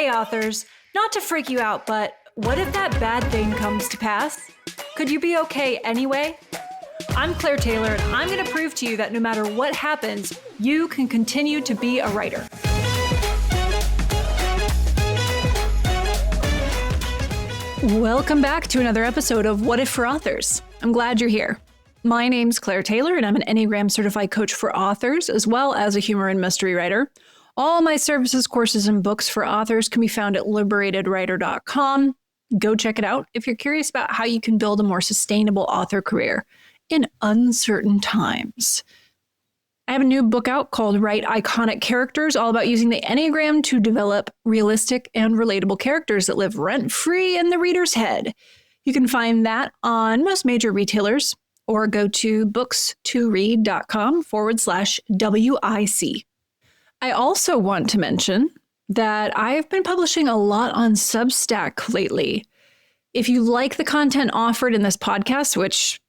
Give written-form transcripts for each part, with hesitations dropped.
Hey authors, not to freak you out, but what if that bad thing comes to pass? Could you be okay anyway? I'm Claire Taylor, and I'm going to prove to you that no matter what happens, you can continue to be a writer. Welcome back to another episode of What If for Authors. I'm glad you're here. My name's Claire Taylor, and I'm an Enneagram certified coach for authors, as well as a humor and mystery writer. All my services, courses, and books for authors can be found at liberatedwriter.com. Go check it out if you're curious about how you can build a more sustainable author career in uncertain times. I have a new book out called Write Iconic Characters, all about using the Enneagram to develop realistic and relatable characters that live rent-free in the reader's head. You can find that on most major retailers or go to books2read.com/WIC. I also want to mention that I've been publishing a lot on Substack lately. If you like the content offered in this podcast, which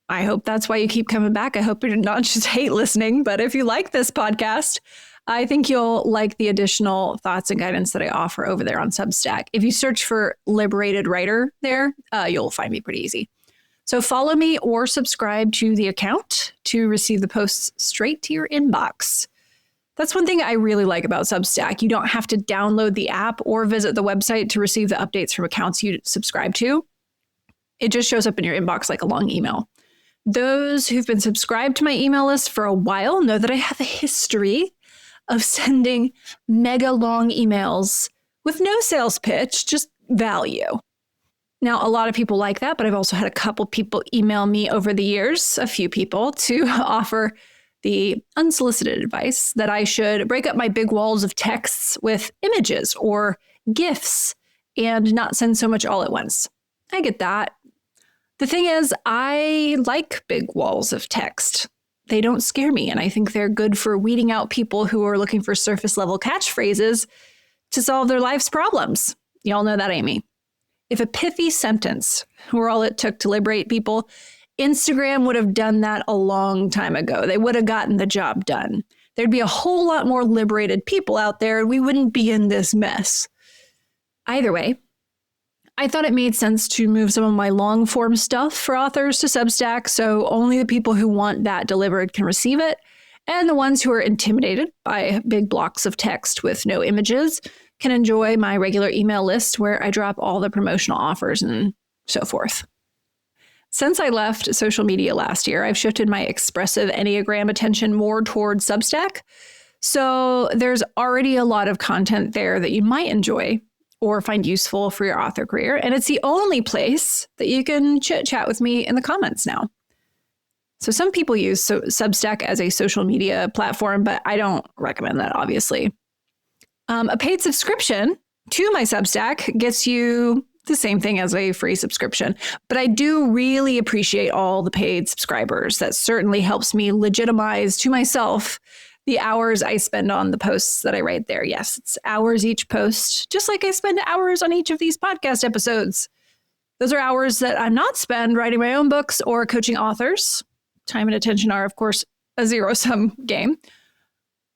I hope that's why you keep coming back. I hope you not just hate listening, but if you like this podcast, I think you'll like the additional thoughts and guidance that I offer over there on Substack. If you search for Liberated Writer there, you'll find me pretty easy. So follow me or subscribe to the account to receive the posts straight to your inbox. That's one thing I really like about Substack. You don't have to download the app or visit the website to receive the updates from accounts you subscribe to. It just shows up in your inbox like a long email. Those who've been subscribed to my email list for a while know that I have a history of sending mega long emails with no sales pitch, just value. Now, a lot of people like that, but I've also had a couple people email me over the years, a few people, to offer the unsolicited advice that I should break up my big walls of texts with images or GIFs and not send so much all at once. I get that. The thing is, I like big walls of text. They don't scare me, and I think they're good for weeding out people who are looking for surface-level catchphrases to solve their life's problems. Y'all know that ain't me. If a pithy sentence were all it took to liberate people, Instagram would have done that a long time ago. They would have gotten the job done. There'd be a whole lot more liberated people out there, and we wouldn't be in this mess. Either way, I thought it made sense to move some of my long-form stuff for authors to Substack, so only the people who want that delivered can receive it, and the ones who are intimidated by big blocks of text with no images can enjoy my regular email list where I drop all the promotional offers and so forth. Since I left social media last year, I've shifted my expressive Enneagram attention more towards Substack. So there's already a lot of content there that you might enjoy or find useful for your author career. And it's the only place that you can chit-chat with me in the comments now. So some people use Substack as a social media platform, but I don't recommend that, obviously. A paid subscription to my Substack gets you the same thing as a free subscription. But I do really appreciate all the paid subscribers. That certainly helps me legitimize to myself the hours I spend on the posts that I write there. Yes, it's hours each post, just like I spend hours on each of these podcast episodes. Those are hours that I'm not spend writing my own books or coaching authors. Time and attention are, of course, a zero-sum game.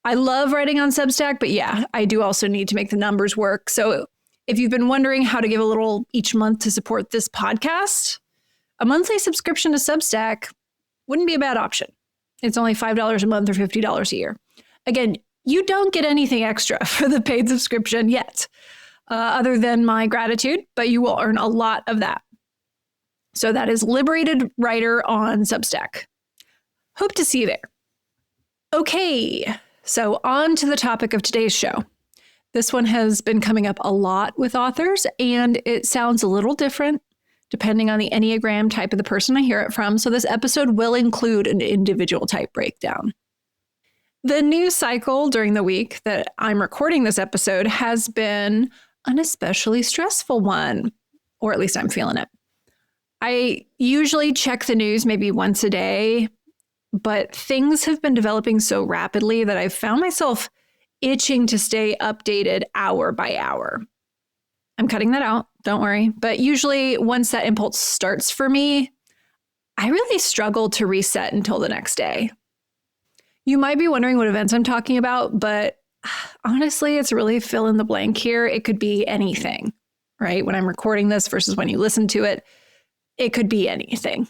I love writing on Substack, but yeah, I do also need to make the numbers work. So if you've been wondering how to give a little each month to support this podcast, a monthly subscription to Substack wouldn't be a bad option. It's only $5 a month or $50 a year. Again, you don't get anything extra for the paid subscription yet, other than my gratitude, but you will earn a lot of that. So that is Liberated Writer on Substack. Hope to see you there. Okay, so on to the topic of today's show. This one has been coming up a lot with authors, and it sounds a little different depending on the Enneagram type of the person I hear it from. So this episode will include an individual type breakdown. The news cycle during the week that I'm recording this episode has been an especially stressful one, or at least I'm feeling it. I usually check the news maybe once a day, but things have been developing so rapidly that I've found myself itching to stay updated hour by hour. I'm cutting that out, don't worry. But usually once that impulse starts for me, I really struggle to reset until the next day. You might be wondering what events I'm talking about, but Honestly, it's really fill in the blank here. It could be anything, right? When I'm recording this versus when you listen to it, it could be anything.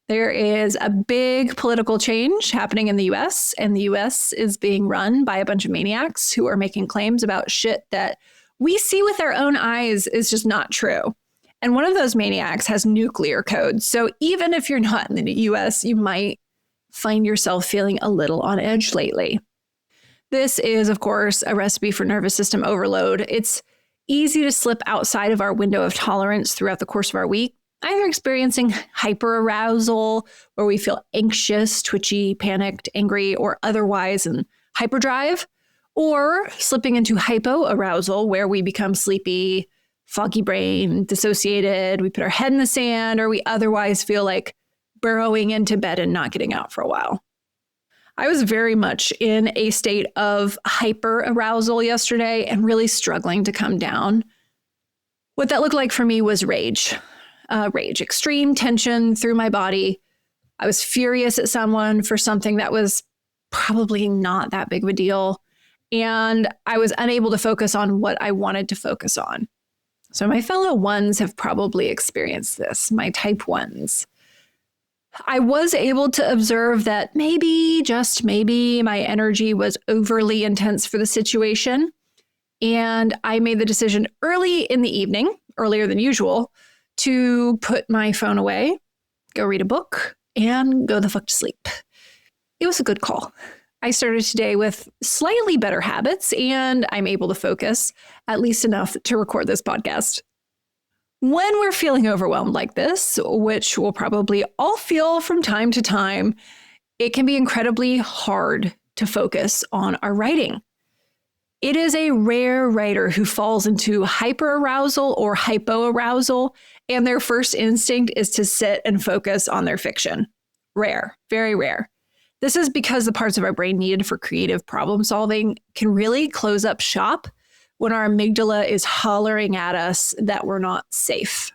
There is a big political change happening in the US, and the US is being run by a bunch of maniacs who are making claims about shit that we see with our own eyes is just not true. And one of those maniacs has nuclear codes. So even if you're not in the US, you might find yourself feeling a little on edge lately. This is, of course, a recipe for nervous system overload. It's easy to slip outside of our window of tolerance throughout the course of our week, either experiencing hyperarousal, where we feel anxious, twitchy, panicked, angry, or otherwise in hyperdrive, or slipping into hypoarousal, where we become sleepy, foggy brain, dissociated, we put our head in the sand, or we otherwise feel like burrowing into bed and not getting out for a while. I was very much in a state of hyperarousal yesterday and really struggling to come down. What that looked like for me was rage. Extreme tension through my body. I was furious at someone for something that was probably not that big of a deal. And I was unable to focus on what I wanted to focus on. So my fellow ones have probably experienced this, my type ones. I was able to observe that maybe, just maybe, my energy was overly intense for the situation. And I made the decision early in the evening, earlier than usual, to put my phone away, go read a book, and go the fuck to sleep. It was a good call. I started today with slightly better habits, and I'm able to focus at least enough to record this podcast. When we're feeling overwhelmed like this, which we'll probably all feel from time to time, it can be incredibly hard to focus on our writing. It is a rare writer who falls into hyperarousal or hypoarousal, and their first instinct is to sit and focus on their fiction. Rare, very rare. This is because the parts of our brain needed for creative problem solving can really close up shop when our amygdala is hollering at us that we're not safe.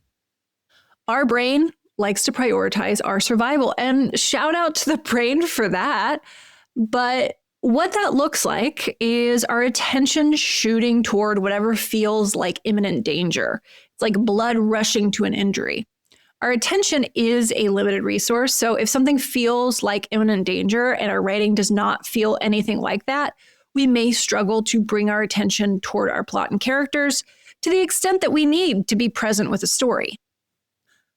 Our brain likes to prioritize our survival, and shout out to the brain for that. But what that looks like is our attention shooting toward whatever feels like imminent danger. It's like blood rushing to an injury. Our attention is a limited resource, so if something feels like imminent danger and our writing does not feel anything like that, we may struggle to bring our attention toward our plot and characters to the extent that we need to be present with a story.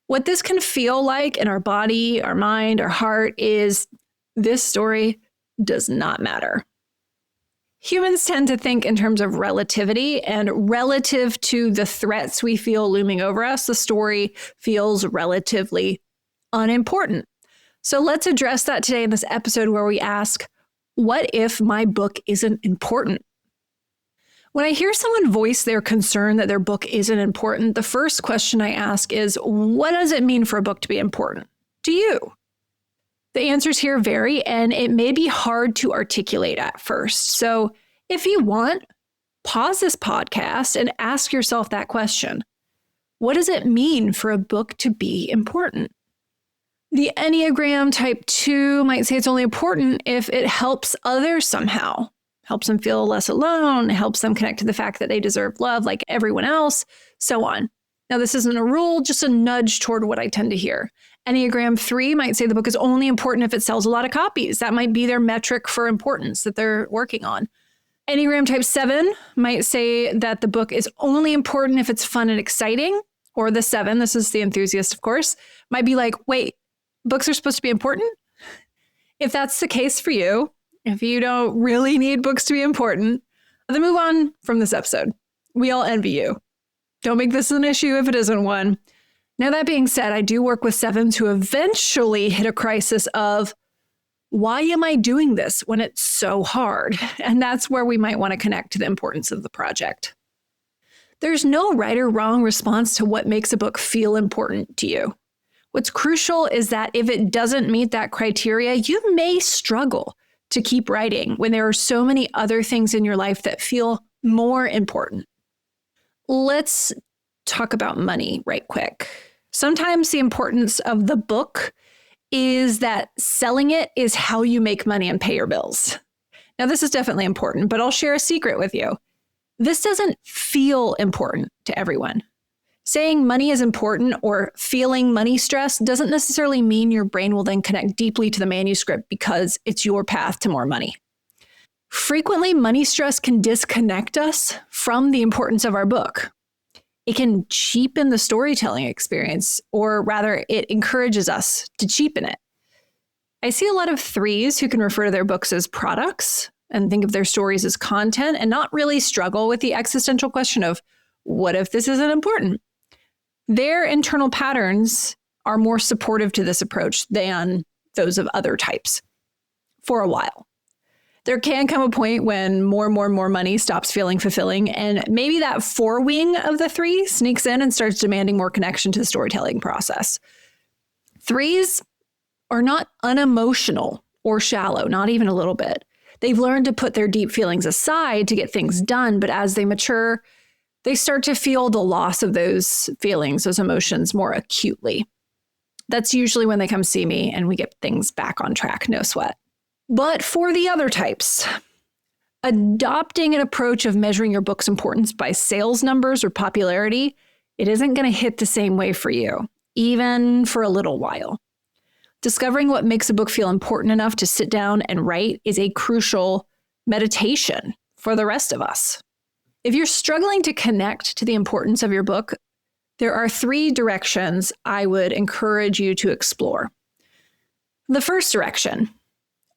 What this can feel like in our body, our mind, our heart is this story does not matter. Humans tend to think in terms of relativity, and relative to the threats we feel looming over us, the story feels relatively unimportant. So let's address that today in this episode where we ask, what if my book isn't important? When I hear someone voice their concern that their book isn't important, the first question I ask is, what does it mean for a book to be important to you? The answers here vary, and it may be hard to articulate at first. So if you want, pause this podcast and ask yourself that question. What does it mean for a book to be important? The Enneagram Type 2 might say it's only important if it helps others somehow, helps them feel less alone, helps them connect to the fact that they deserve love like everyone else, so on. Now, this isn't a rule, just a nudge toward what I tend to hear. Enneagram 3 might say the book is only important if it sells a lot of copies. That might be their metric for importance that they're working on. Enneagram Type 7 might say that the book is only important if it's fun and exciting. Or the 7, this is the enthusiast, of course, might be like, wait, books are supposed to be important? If that's the case for you, if you don't really need books to be important, then move on from this episode. We all envy you. Don't make this an issue if it isn't one. Now, that being said, I do work with 7s who eventually hit a crisis of, why am I doing this when it's so hard? And that's where we might want to connect to the importance of the project. There's no right or wrong response to what makes a book feel important to you. What's crucial is that if it doesn't meet that criteria, you may struggle to keep writing when there are so many other things in your life that feel more important. Let's talk about money right quick. Sometimes the importance of the book is that selling it is how you make money and pay your bills. Now, this is definitely important, but I'll share a secret with you. This doesn't feel important to everyone. Saying money is important or feeling money stress doesn't necessarily mean your brain will then connect deeply to the manuscript because it's your path to more money. Frequently, money stress can disconnect us from the importance of our book. It can cheapen the storytelling experience, or rather, it encourages us to cheapen it. I see a lot of threes who can refer to their books as products and think of their stories as content and not really struggle with the existential question of, what if this isn't important? Their internal patterns are more supportive to this approach than those of other types for a while. There can come a point when more money stops feeling fulfilling, and maybe that four wing of the three sneaks in and starts demanding more connection to the storytelling process. Threes are not unemotional or shallow, not even a little bit. They've learned to put their deep feelings aside to get things done, but as they mature, they start to feel the loss of those feelings, those emotions more acutely. That's usually when they come see me and we get things back on track, no sweat. But for the other types, adopting an approach of measuring your book's importance by sales numbers or popularity, it isn't going to hit the same way for you, even for a little while. Discovering what makes a book feel important enough to sit down and write is a crucial meditation for the rest of us. If you're struggling to connect to the importance of your book, there are three directions I would encourage you to explore. The first direction: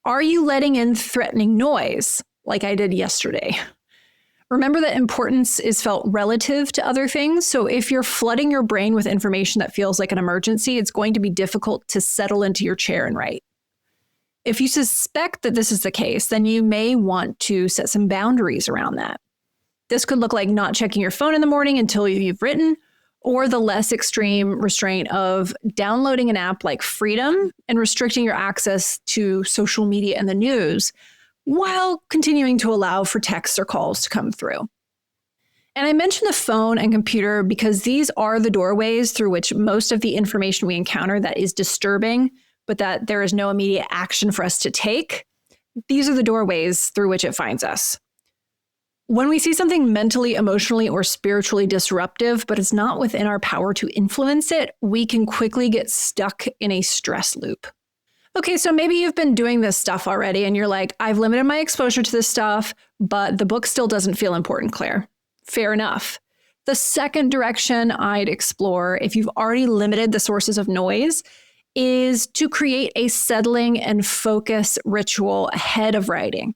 are you letting in threatening noise like I did yesterday? Remember that importance is felt relative to other things. So if you're flooding your brain with information that feels like an emergency, it's going to be difficult to settle into your chair and write. If you suspect that this is the case, then you may want to set some boundaries around that. This could look like not checking your phone in the morning until you've written, or the less extreme restraint of downloading an app like Freedom and restricting your access to social media and the news while continuing to allow for texts or calls to come through. And I mention the phone and computer because these are the doorways through which most of the information we encounter that is disturbing, but that there is no immediate action for us to take. These are the doorways through which it finds us. When we see something mentally, emotionally, or spiritually disruptive, but it's not within our power to influence it, we can quickly get stuck in a stress loop. Okay, so maybe you've been doing this stuff already and you're like, I've limited my exposure to this stuff, but the book still doesn't feel important, Claire. Fair enough. The second direction I'd explore, if you've already limited the sources of noise, is to create a settling and focus ritual ahead of writing.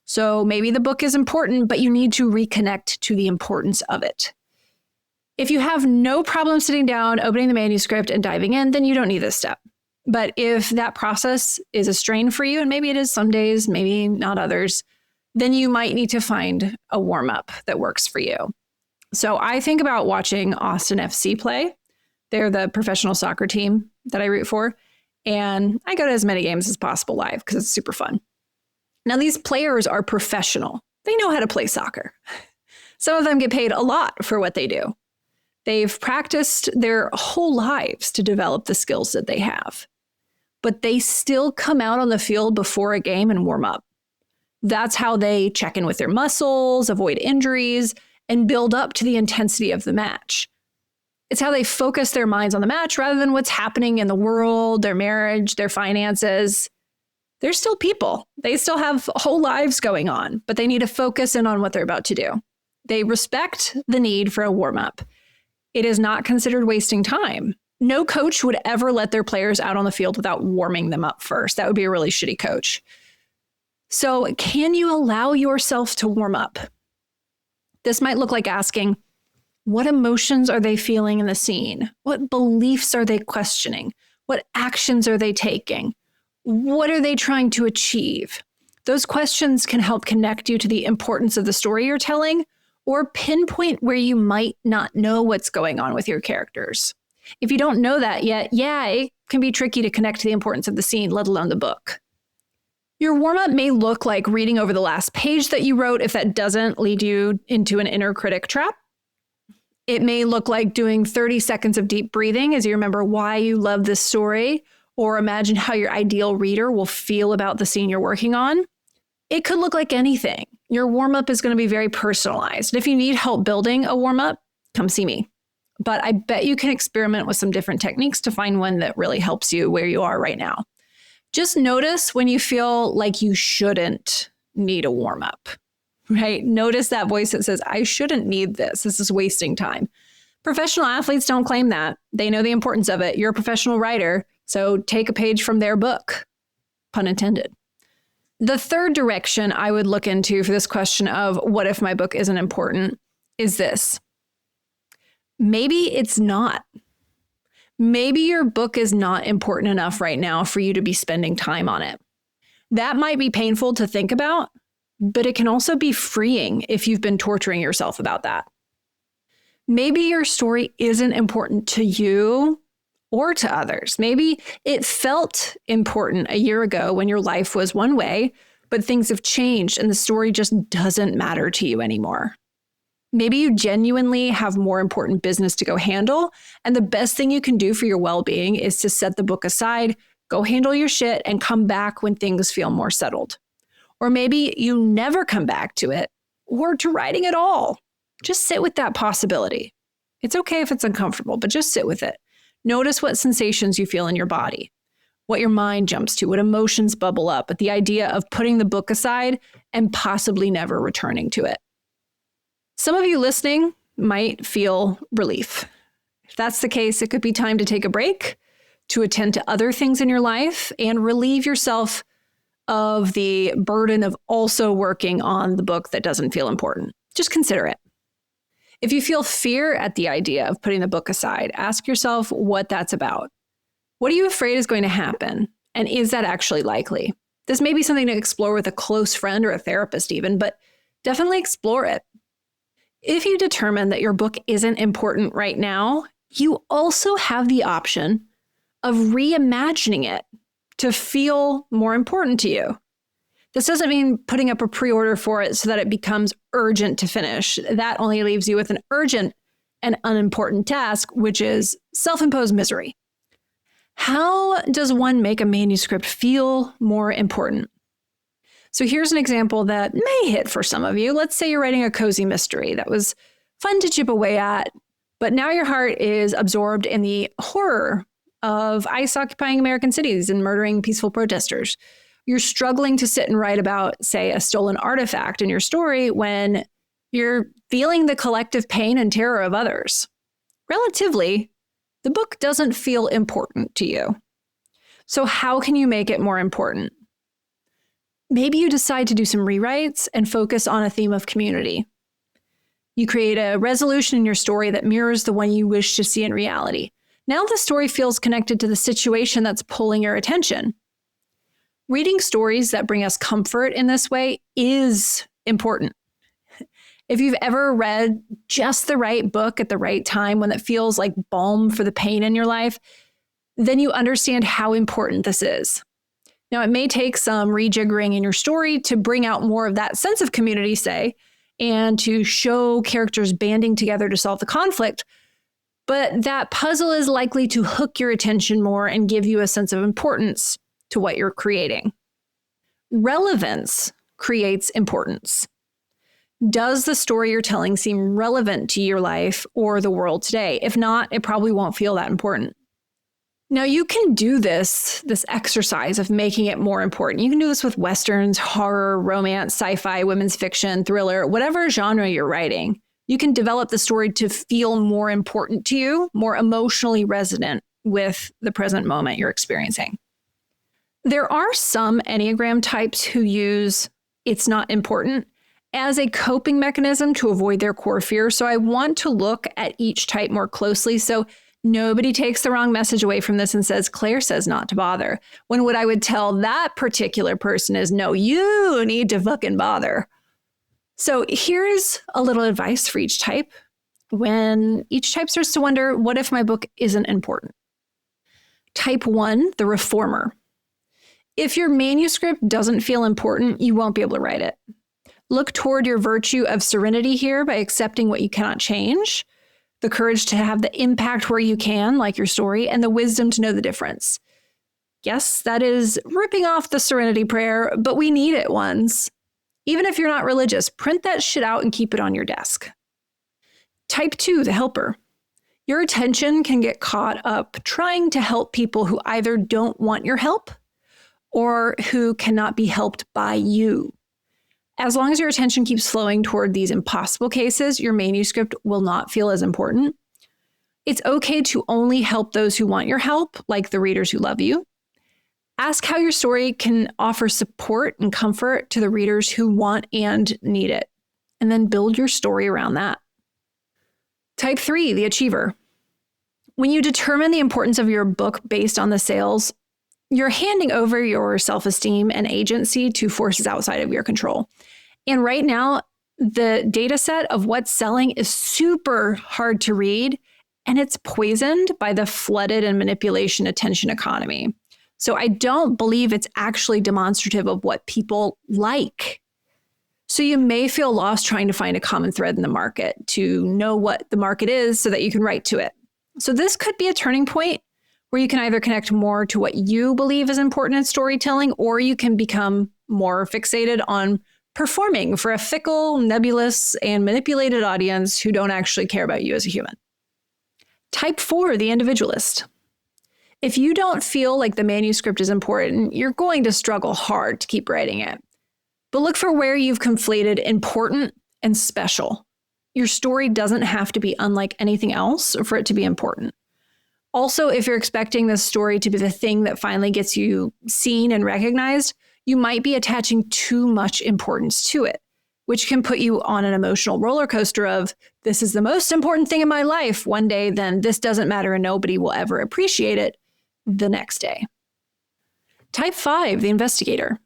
So maybe the book is important, but you need to reconnect to the importance of it. If you have no problem sitting down, opening the manuscript and diving in, then you don't need this step. But if that process is a strain for you, and maybe it is some days, maybe not others, then you might need to find a warm-up that works for you. So I think about watching Austin FC play. They're the professional soccer team that I root for. And I go to as many games as possible live because it's super fun. Now, these players are professional. They know how to play soccer. Some of them get paid a lot for what they do. They've practiced their whole lives to develop the skills that they have. But they still come out on the field before a game and warm up. That's how they check in with their muscles, avoid injuries, and build up to the intensity of the match. It's how they focus their minds on the match rather than what's happening in the world, their marriage, their finances. They're still people. They still have whole lives going on, but they need to focus in on what they're about to do. They respect the need for a warm-up. It is not considered wasting time. No coach would ever let their players out on the field without warming them up first. That would be a really shitty coach. So can you allow yourself to warm up? This might look like asking, what emotions are they feeling in the scene? What beliefs are they questioning? What actions are they taking? What are they trying to achieve? Those questions can help connect you to the importance of the story you're telling or pinpoint where you might not know what's going on with your characters. If you don't know that yet, it can be tricky to connect to the importance of the scene, let alone the book. Your warm-up may look like reading over the last page that you wrote if that doesn't lead you into an inner critic trap. It may look like doing 30 seconds of deep breathing as you remember why you love this story, or imagine how your ideal reader will feel about the scene you're working on. It could look like anything. Your warm-up is going to be very personalized. If you need help building a warm-up, come see me. But I bet you can experiment with some different techniques to find one that really helps you where you are right now. Just notice when you feel like you shouldn't need a warm-up, right? Notice that voice that says, I shouldn't need this. This is wasting time. Professional athletes don't claim that. They know the importance of it. You're a professional writer, so take a page from their book, pun intended. The third direction I would look into for this question of what if my book isn't important is this. Maybe it's not. Maybe your book is not important enough right now for you to be spending time on it. That might be painful to think about, but it can also be freeing if you've been torturing yourself about that. Maybe your story isn't important to you or to others. Maybe it felt important a year ago when your life was one way, but things have changed and the story just doesn't matter to you anymore. Maybe you genuinely have more important business to go handle, and the best thing you can do for your well-being is to set the book aside, go handle your shit, and come back when things feel more settled. Or maybe you never come back to it or to writing at all. Just sit with that possibility. It's okay if it's uncomfortable, but just sit with it. Notice what sensations you feel in your body, what your mind jumps to, what emotions bubble up at the idea of putting the book aside and possibly never returning to it. Some of you listening might feel relief. If that's the case, it could be time to take a break, to attend to other things in your life, and relieve yourself of the burden of also working on the book that doesn't feel important. Just consider it. If you feel fear at the idea of putting the book aside, ask yourself what that's about. What are you afraid is going to happen? And is that actually likely? This may be something to explore with a close friend or a therapist even, but definitely explore it. If you determine that your book isn't important right now, you also have the option of reimagining it to feel more important to you. This doesn't mean putting up a pre-order for it so that it becomes urgent to finish. That only leaves you with an urgent and unimportant task, which is self-imposed misery. How does one make a manuscript feel more important? So here's an example that may hit for some of you. Let's say you're writing a cozy mystery that was fun to chip away at, but now your heart is absorbed in the horror of ICE occupying American cities and murdering peaceful protesters. You're struggling to sit and write about, say, a stolen artifact in your story when you're feeling the collective pain and terror of others. Relatively, the book doesn't feel important to you. So how can you make it more important? Maybe you decide to do some rewrites and focus on a theme of community. You create a resolution in your story that mirrors the one you wish to see in reality. Now the story feels connected to the situation that's pulling your attention. Reading stories that bring us comfort in this way is important. If you've ever read just the right book at the right time when it feels like balm for the pain in your life, then you understand how important this is. Now, it may take some rejiggering in your story to bring out more of that sense of community, say, and to show characters banding together to solve the conflict, but that puzzle is likely to hook your attention more and give you a sense of importance to what you're creating. Relevance creates importance. Does the story you're telling seem relevant to your life or the world today? If not, it probably won't feel that important. Now, you can do this exercise of making it more important. You can do this with Westerns, horror, romance, sci-fi, women's fiction, thriller, whatever genre you're writing. You can develop the story to feel more important to you, more emotionally resonant with the present moment you're experiencing. There are some Enneagram types who use "it's not important" as a coping mechanism to avoid their core fear. So I want to look at each type more closely so nobody takes the wrong message away from this and says, Claire says not to bother. When what I would tell that particular person is, no, you need to fucking bother. So here's a little advice for each type when each type starts to wonder, what if my book isn't important? Type 1, the reformer. If your manuscript doesn't feel important, you won't be able to write it. Look toward your virtue of serenity here by accepting what you cannot change, the courage to have the impact where you can, like your story, and the wisdom to know the difference. Yes, that is ripping off the serenity prayer, but we need it once. Even if you're not religious, print that shit out and keep it on your desk. Type 2, the helper. Your attention can get caught up trying to help people who either don't want your help or who cannot be helped by you. As long as your attention keeps flowing toward these impossible cases, your manuscript will not feel as important. It's okay to only help those who want your help, like the readers who love you. Ask how your story can offer support and comfort to the readers who want and need it, and then build your story around that. Type 3, the achiever. When you determine the importance of your book based on the sales, you're handing over your self-esteem and agency to forces outside of your control. And right now, the data set of what's selling is super hard to read, and it's poisoned by the flooded and manipulation attention economy. So I don't believe it's actually demonstrative of what people like. So you may feel lost trying to find a common thread in the market to know what the market is so that you can write to it. So this could be a turning point where you can either connect more to what you believe is important in storytelling, or you can become more fixated on performing for a fickle, nebulous, and manipulated audience who don't actually care about you as a human. Type 4, the individualist. If you don't feel like the manuscript is important, you're going to struggle hard to keep writing it. But look for where you've conflated important and special. Your story doesn't have to be unlike anything else for it to be important. Also, if you're expecting this story to be the thing that finally gets you seen and recognized, you might be attaching too much importance to it, which can put you on an emotional roller coaster of, this is the most important thing in my life one day, then this doesn't matter and nobody will ever appreciate it the next day. Type 5, the investigator.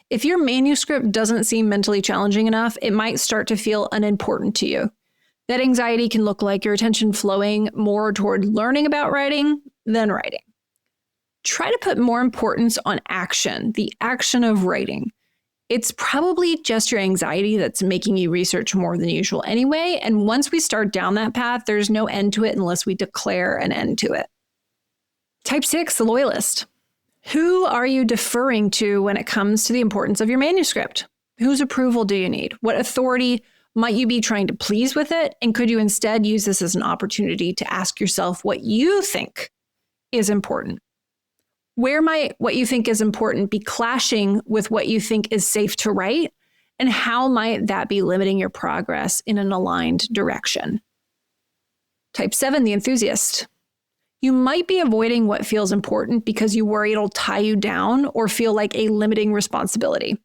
If your manuscript doesn't seem mentally challenging enough, it might start to feel unimportant to you. That anxiety can look like your attention flowing more toward learning about writing than writing. Try to put more importance on action, the action of writing. It's probably just your anxiety that's making you research more than usual anyway, and once we start down that path, there's no end to it unless we declare an end to it. Type 6, the loyalist. Who are you deferring to when it comes to the importance of your manuscript? Whose approval do you need? What authority might you be trying to please with it? And could you instead use this as an opportunity to ask yourself what you think is important? Where might what you think is important be clashing with what you think is safe to write? And how might that be limiting your progress in an aligned direction? Type 7, the enthusiast. You might be avoiding what feels important because you worry it'll tie you down or feel like a limiting responsibility.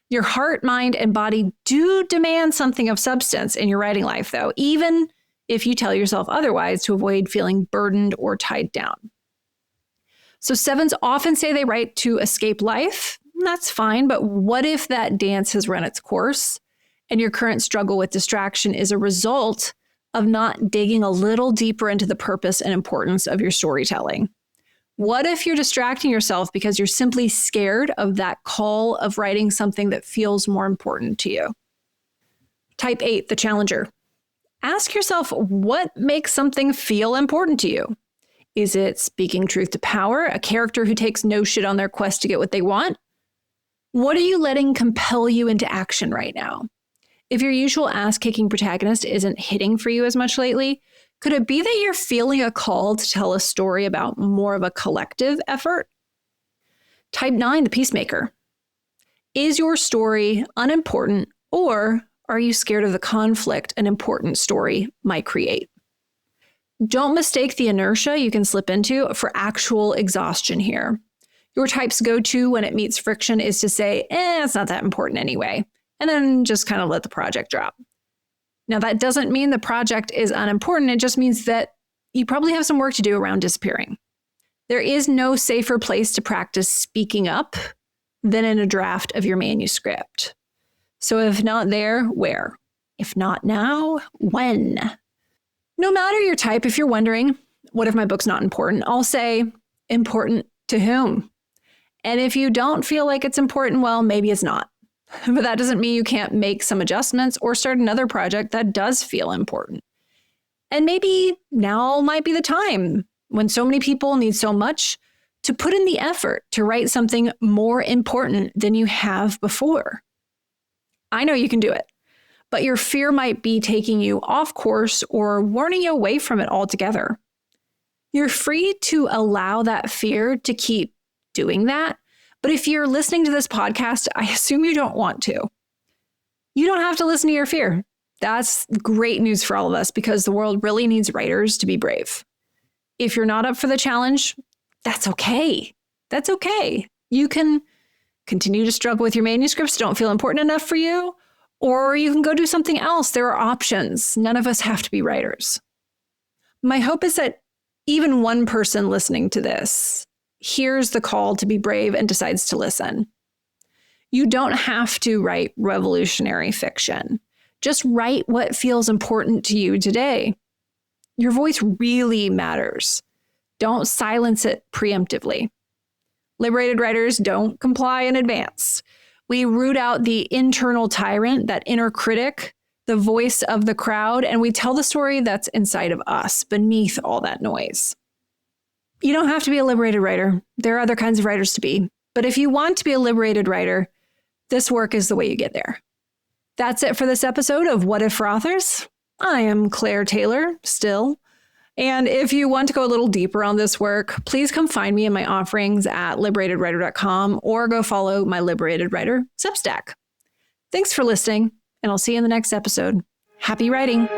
Your heart, mind, and body do demand something of substance in your writing life, though, even if you tell yourself otherwise to avoid feeling burdened or tied down. So 7s often say they write to escape life. That's fine, but what if that dance has run its course and your current struggle with distraction is a result of not digging a little deeper into the purpose and importance of your storytelling? What if you're distracting yourself because you're simply scared of that call of writing something that feels more important to you? Type 8, the challenger. Ask yourself what makes something feel important to you. Is it speaking truth to power, a character who takes no shit on their quest to get what they want? What are you letting compel you into action right now? If your usual ass-kicking protagonist isn't hitting for you as much lately, could it be that you're feeling a call to tell a story about more of a collective effort? Type 9, the peacemaker. Is your story unimportant, or are you scared of the conflict an important story might create? Don't mistake the inertia you can slip into for actual exhaustion here. Your type's go-to when it meets friction is to say, it's not that important anyway, and then just kind of let the project drop. Now, that doesn't mean the project is unimportant. It just means that you probably have some work to do around disappearing. There is no safer place to practice speaking up than in a draft of your manuscript. So if not there, where? If not now, when? No matter your type, if you're wondering, what if my book's not important? I'll say, important to whom? And if you don't feel like it's important, well, maybe it's not. But that doesn't mean you can't make some adjustments or start another project that does feel important. And maybe now might be the time, when so many people need so much, to put in the effort to write something more important than you have before. I know you can do it, but your fear might be taking you off course or warning you away from it altogether. You're free to allow that fear to keep doing that. But if you're listening to this podcast, I assume you don't want to. You don't have to listen to your fear. That's great news for all of us because the world really needs writers to be brave. If you're not up for the challenge, that's okay. That's okay. You can continue to struggle with your manuscripts that don't feel important enough for you, or you can go do something else. There are options. None of us have to be writers. My hope is that even one person listening to this hears the call to be brave and decides to listen. You don't have to write revolutionary fiction. Just write what feels important to you today. Your voice really matters. Don't silence it preemptively. Liberated writers don't comply in advance. We root out the internal tyrant, that inner critic, the voice of the crowd, and we tell the story that's inside of us, beneath all that noise. You don't have to be a liberated writer. There are other kinds of writers to be. But if you want to be a liberated writer, this work is the way you get there. That's it for this episode of What If for Authors. I am Claire Taylor, still. And if you want to go a little deeper on this work, please come find me in my offerings at liberatedwriter.com or go follow my Liberated Writer Substack. Thanks for listening, and I'll see you in the next episode. Happy writing.